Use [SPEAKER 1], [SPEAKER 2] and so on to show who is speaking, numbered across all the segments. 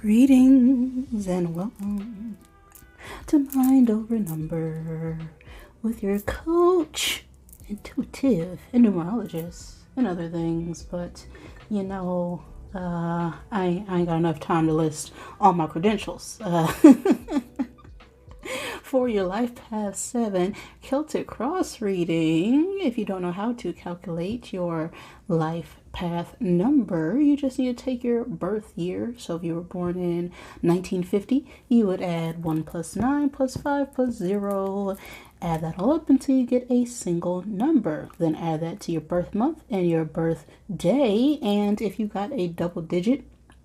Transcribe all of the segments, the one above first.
[SPEAKER 1] Greetings and welcome to Mind Over Number with your coach, intuitive, and numerologist, and other things. But I ain't got enough time to list all my credentials. For your Life Path 7 Celtic Cross reading, if you don't know how to calculate your life path number, you just need to take your birth year. So if you were born in 1950, you would add 1 plus 9 plus 5 plus 0. Add that all up until you get a single number. Then add that to your birth month and your birth day. And if you got a double digit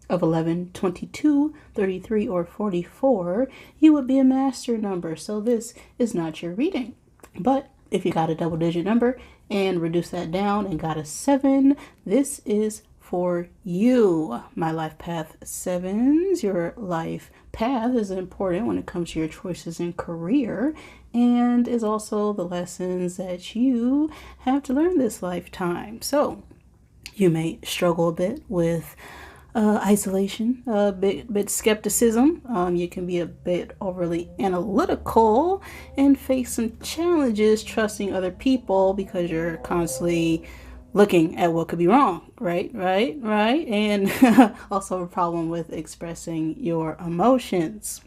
[SPEAKER 1] of 11, 22, 33, or 44, you would be a master number. So this is not your reading. But if you got a double digit number and reduce that down and got a 7, this is for you. My life path 7s, your life path is important when it comes to your choices in career, and is also the lessons that you have to learn this lifetime. So you may struggle a bit with isolation, a bit skepticism. You can be a bit overly analytical and face some challenges trusting other people because you're constantly looking at what could be wrong, right? And also a problem with expressing your emotions.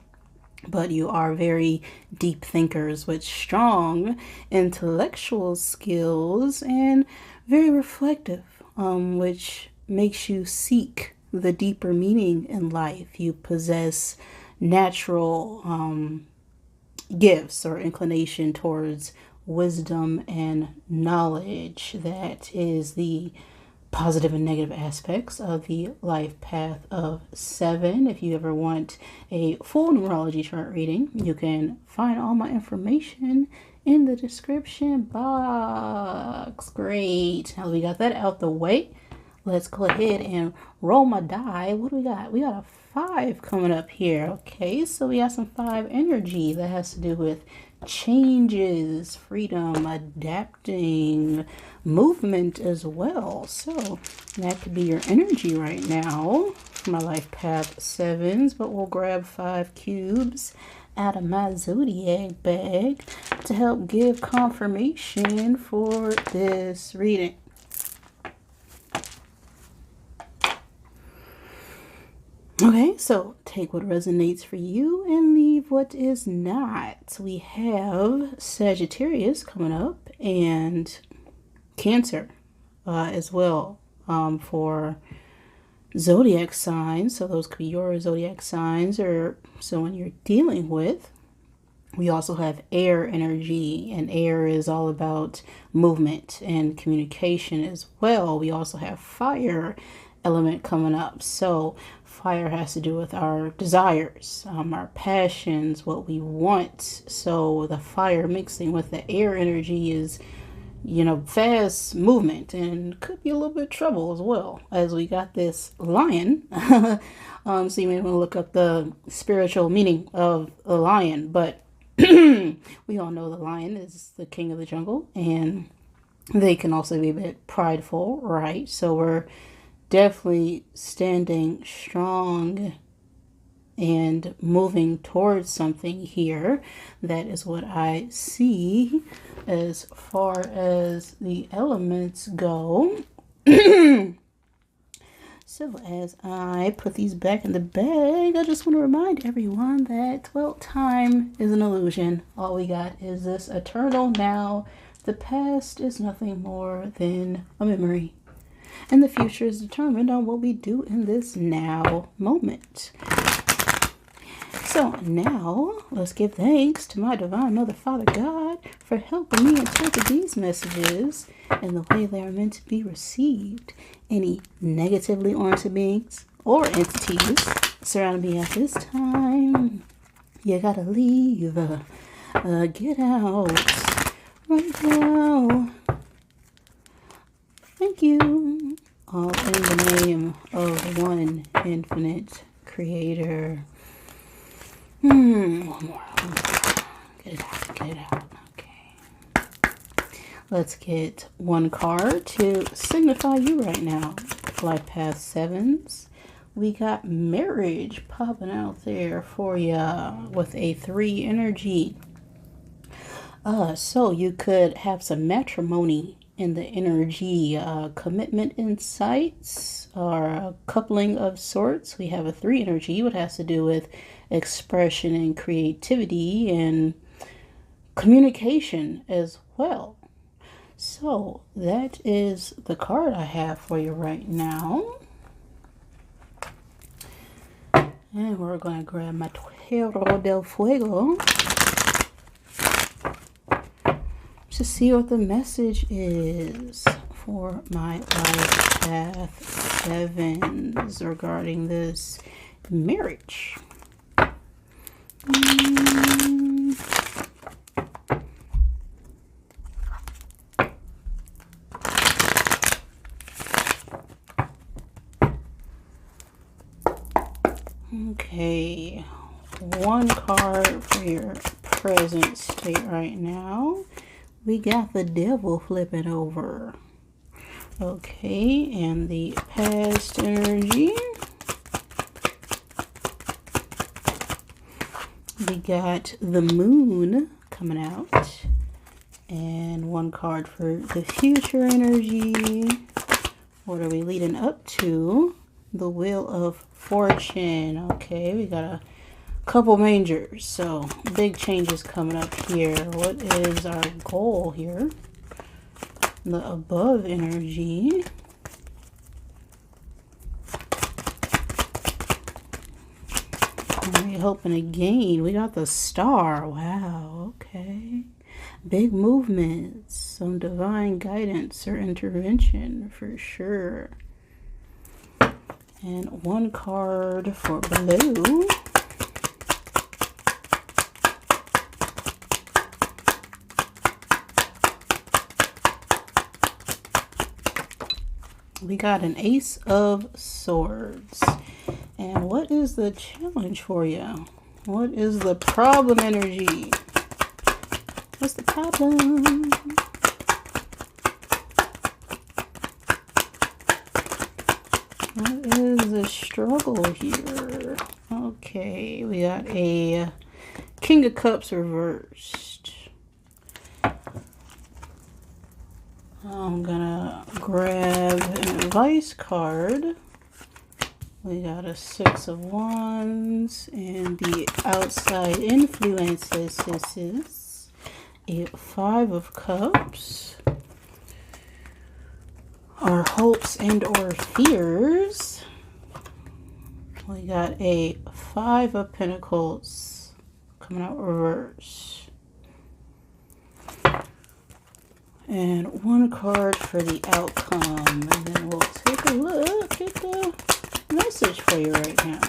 [SPEAKER 1] But you are very deep thinkers with strong intellectual skills and very reflective, which makes you seek the deeper meaning in life. You possess natural gifts or inclination towards wisdom and knowledge. That is the positive and negative aspects of the life path of 7. If you ever want a full numerology chart reading, you can find all my information in the description box. Great. Now we got that out the way. Let's go ahead and roll my die. What do we got? We got a 5 coming up here. Okay, so we got some 5 energy that has to do with changes, freedom, adapting, movement as well. So that could be your energy right now for my life path 7s. But we'll grab 5 cubes out of my zodiac bag to help give confirmation for this reading. Okay, so take what resonates for you and leave what is not. We have Sagittarius coming up and Cancer as well for zodiac signs. So those could be your zodiac signs or someone you're dealing with. We also have air energy, and air is all about movement and communication as well. We also have fire element coming up. So fire has to do with our desires, our passions, what we want. So the fire mixing with the air energy is, fast movement and could be a little bit of trouble as well, as we got this lion. So you may want to look up the spiritual meaning of a lion, but we all know the lion is the king of the jungle, and they can also be a bit prideful, right? So we're definitely standing strong and moving towards something here. That is what I see as far as the elements go. So as I put these back in the bag, I just want to remind everyone that, time is an illusion. All we got is this eternal now. The past is nothing more than a memory, and the future is determined on what we do in this now moment. So now, let's give thanks to my divine Mother, Father God, for helping me interpret these messages in the way they are meant to be received. Any negatively oriented beings or entities surrounding me at this time, you gotta leave. Get out right now. Thank you. All in the name of one infinite creator. One more. Get it out. Okay. Let's get one card to signify you right now. Life Path 7s. We got marriage popping out there for you with a 3 energy. So you could have some matrimony in the energy, commitment insights, or a coupling of sorts. We have a 3 energy, what has to do with expression and creativity and communication as well. So that is the card I have for you right now. And we're going to grab my Tierra del Fuego to see what the message is for my life path 7s regarding this marriage. Okay, 1 card for your present state right now. We got the devil flipping over. Okay, and the past energy. We got the moon coming out. And 1 card for the future energy. What are we leading up to? The Wheel of Fortune. Okay, we got a couple majors, so big changes coming up here. What is our goal here? The above energy. What are we hoping to gain? We got the Star. Wow, okay. Big movements, some divine guidance or intervention for sure. And 1 card for blue. We got an Ace of Swords. And what is the challenge for you? What is the problem energy? What's the problem? What is the struggle here? Okay, we got a King of Cups reversed. I'm gonna grab an advice card. We got a 6 of Wands and the outside influences. This is a 5 of Cups. Our hopes and or fears. We got a 5 of Pentacles coming out reverse. And 1 card for the outcome. And then we'll take a look at the message for you right now.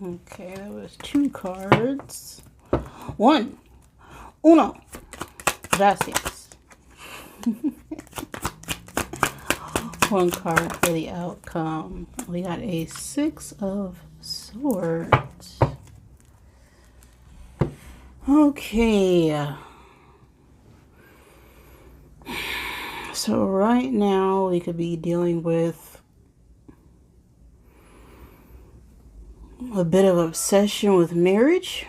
[SPEAKER 1] Okay, that was 2 cards. 1. Uno. Gracias. 1 card for the outcome. We got a 6 of Swords. Okay. So right now we could be dealing with a bit of obsession with marriage,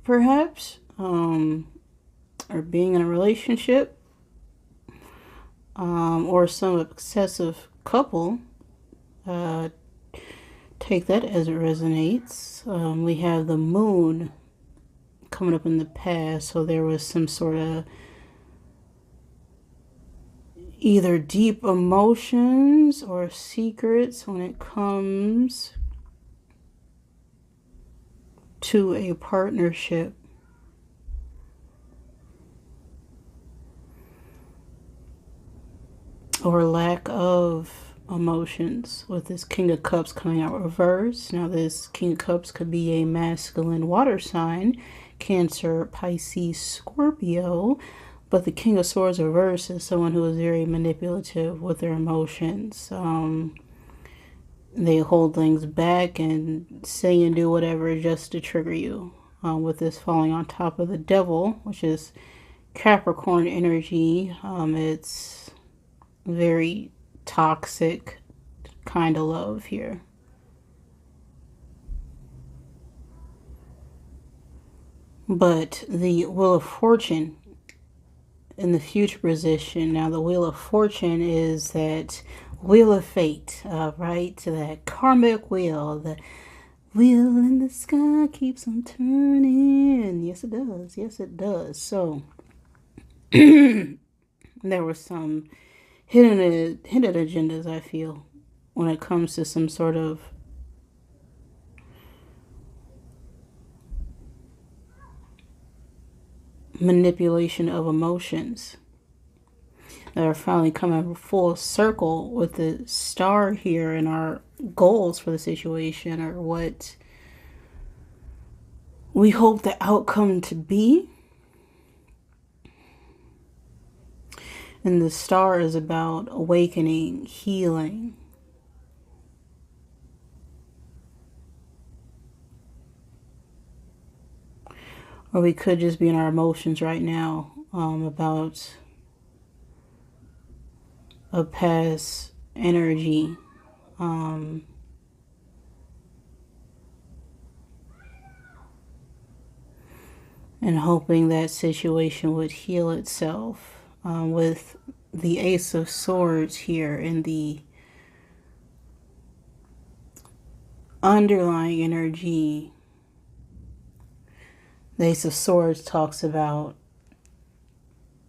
[SPEAKER 1] perhaps, or being in a relationship, or some obsessive couple. Take that as it resonates. We have the moon coming up in the past, so there was some sort of either deep emotions or secrets when it comes to a partnership. Or lack of emotions with this King of Cups coming out reverse. Now this King of Cups could be a masculine water sign, Cancer, Pisces, Scorpio, but the King of Swords reverse is someone who is very manipulative with their emotions. they hold things back and say and do whatever just to trigger you. With this falling on top of the devil, which is Capricorn energy, it's very toxic kind of love here. But the Wheel of Fortune in the future position, now the Wheel of Fortune is that Wheel of Fate, right? That karmic wheel, the wheel in the sky keeps on turning. Yes, it does. Yes, it does. So there were some hidden agendas, I feel, when it comes to some sort of manipulation of emotions that are finally coming full circle with the star here and our goals for the situation, or what we hope the outcome to be. And the star is about awakening, healing. Or we could just be in our emotions right now, about a past energy. And hoping that situation would heal itself, with the Ace of Swords here and the underlying energy. The Ace of Swords talks about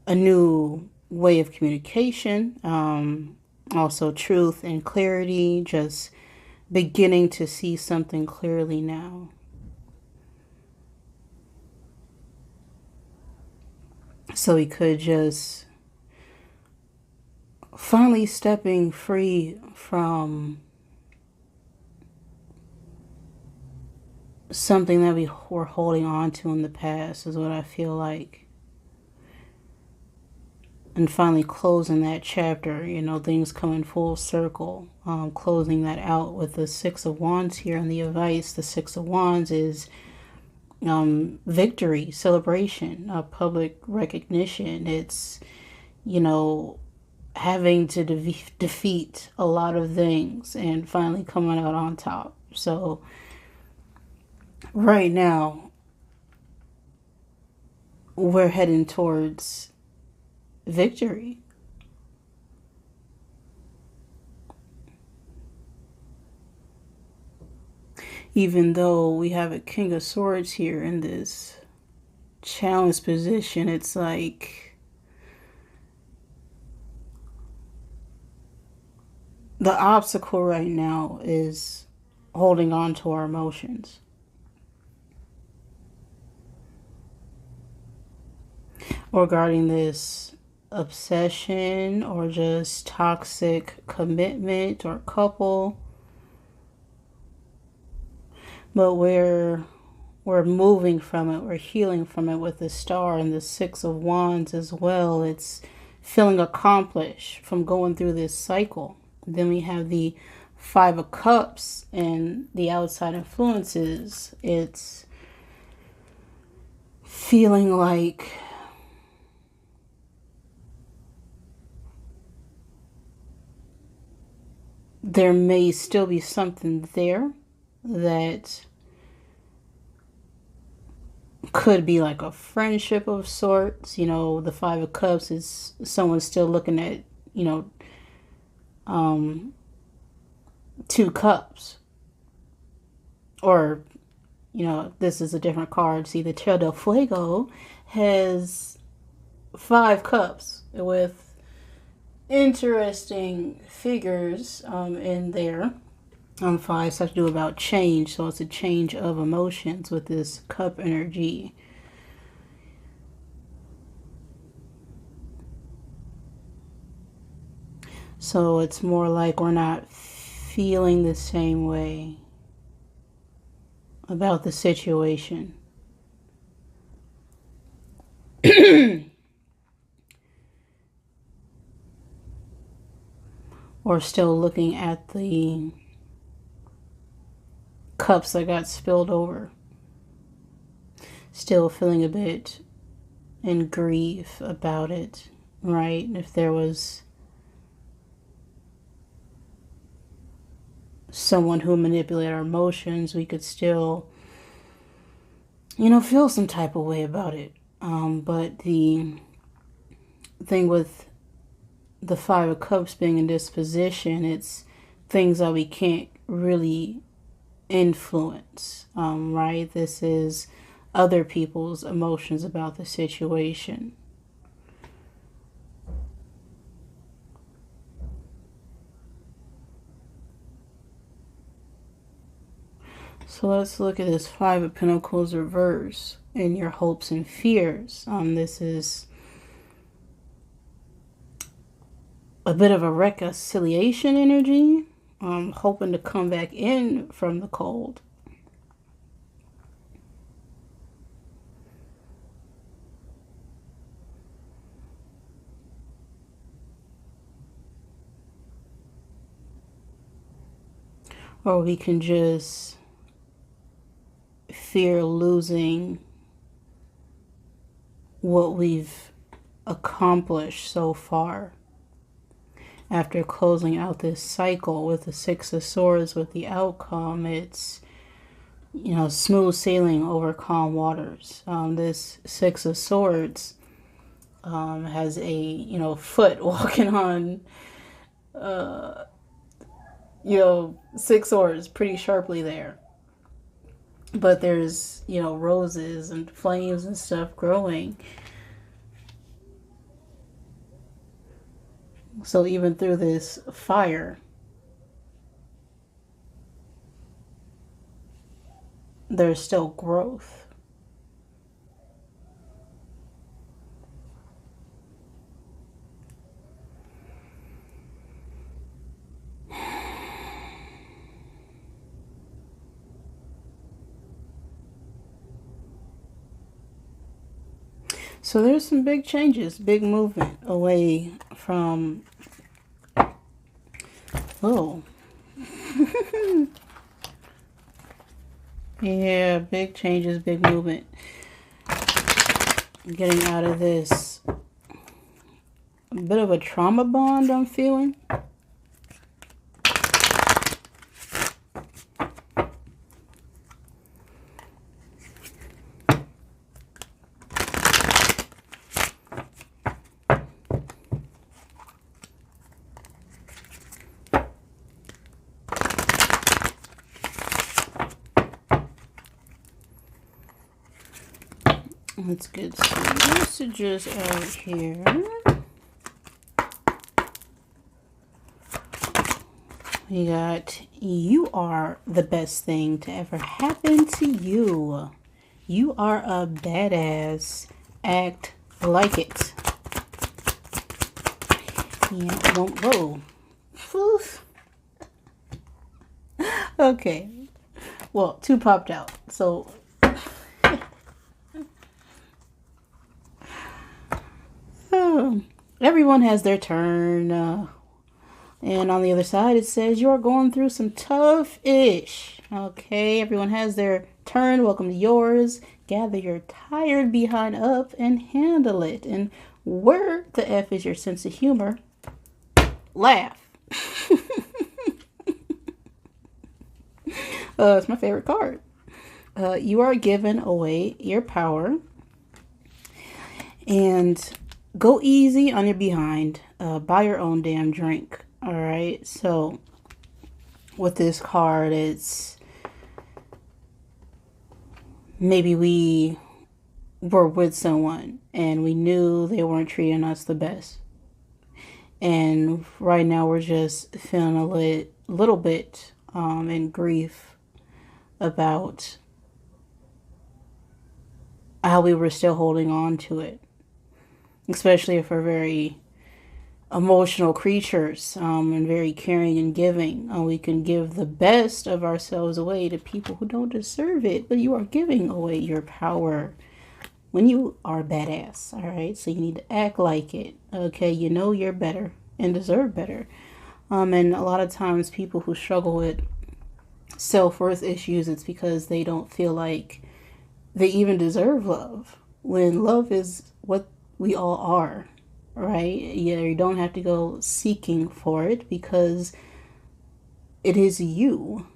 [SPEAKER 1] a new way of communication, also truth and clarity, just beginning to see something clearly now. So we could just finally stepping free from something that we were holding on to in the past, is what I feel like. And finally closing that chapter, things coming full circle. Closing that out with the Six of Wands here and the advice. The Six of Wands is victory, celebration, public recognition. It's, having to defeat a lot of things and finally coming out on top. So right now, we're heading towards victory. Even though we have a King of Swords here in this challenge position, it's like the obstacle right now is holding on to our emotions. Regarding this obsession or just toxic commitment or couple. But we're moving from it. We're healing from it with the star and the Six of Wands as well. It's feeling accomplished from going through this cycle. Then we have the Five of Cups and the outside influences. It's feeling like there may still be something there that could be like a friendship of sorts. The Five of Cups is someone still looking at, two cups. Or, this is a different card. See, the Tierra del Fuego has 5 cups with interesting figures in there. 5 has to do about change, so it's a change of emotions with this cup energy. So it's more like we're not feeling the same way about the situation. Or still looking at the cups that got spilled over. Still feeling a bit in grief about it, right? If there was someone who manipulated our emotions, we could still, feel some type of way about it. But the thing with the Five of Cups being in this position, it's things that we can't really influence, right? This is other people's emotions about the situation. So let's look at this Five of Pentacles reverse and your hopes and fears. This is a bit of a reconciliation energy. Hoping to come back in from the cold. Or we can just fear losing what we've accomplished so far. After closing out this cycle with the Six of Swords, with the outcome, it's, smooth sailing over calm waters. This Six of Swords has a, foot walking on, six swords pretty sharply there. But there's, roses and flames and stuff growing. So even through this fire, there's still growth. So there's some big changes, big movement away from, yeah, big changes, big movement. Getting out of this, a bit of a trauma bond I'm feeling. Let's get some messages out here. We got, you are the best thing to ever happen to you. You are a badass. Act like it. Yeah, won't go. Okay. Well, two popped out. So everyone has their turn. And on the other side, it says you're going through some tough-ish. Okay, everyone has their turn. Welcome to yours. Gather your tired behind up and handle it. And where the F is your sense of humor? Laugh. It's my favorite card. You are giving away your power. And go easy on your behind. Buy your own damn drink. All right. So with this card, it's maybe we were with someone and we knew they weren't treating us the best. And right now we're just feeling a little bit in grief about how we were still holding on to it. Especially if we're very emotional creatures and very caring and giving. We can give the best of ourselves away to people who don't deserve it, but you are giving away your power when you are badass, all right? So you need to act like it, okay? You know you're better and deserve better. And a lot of times people who struggle with self-worth issues, it's because they don't feel like they even deserve love, when love is what we all are, right? Yeah, you don't have to go seeking for it because it is you.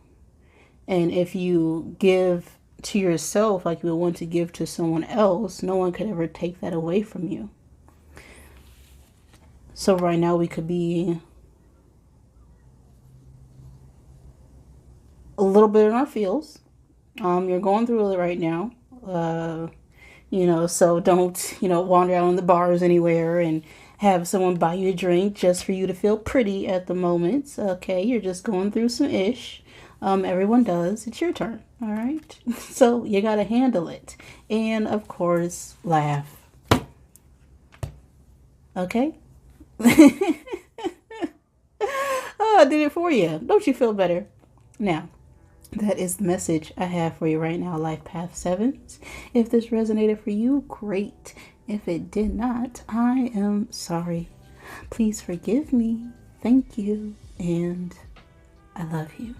[SPEAKER 1] And if you give to yourself like you would want to give to someone else, no one could ever take that away from you. So right now we could be a little bit in our feels. You're going through it right now. So don't, wander out in the bars anywhere and have someone buy you a drink just for you to feel pretty at the moment. Okay, you're just going through some ish. Everyone does. It's your turn. All right. So you got to handle it. And of course, laugh. Okay? Oh, I did it for you. Don't you feel better? Now, that is the message I have for you right now, Life Path 7s. If this resonated for you, great. If it did not, I am sorry. Please forgive me. Thank you. And I love you.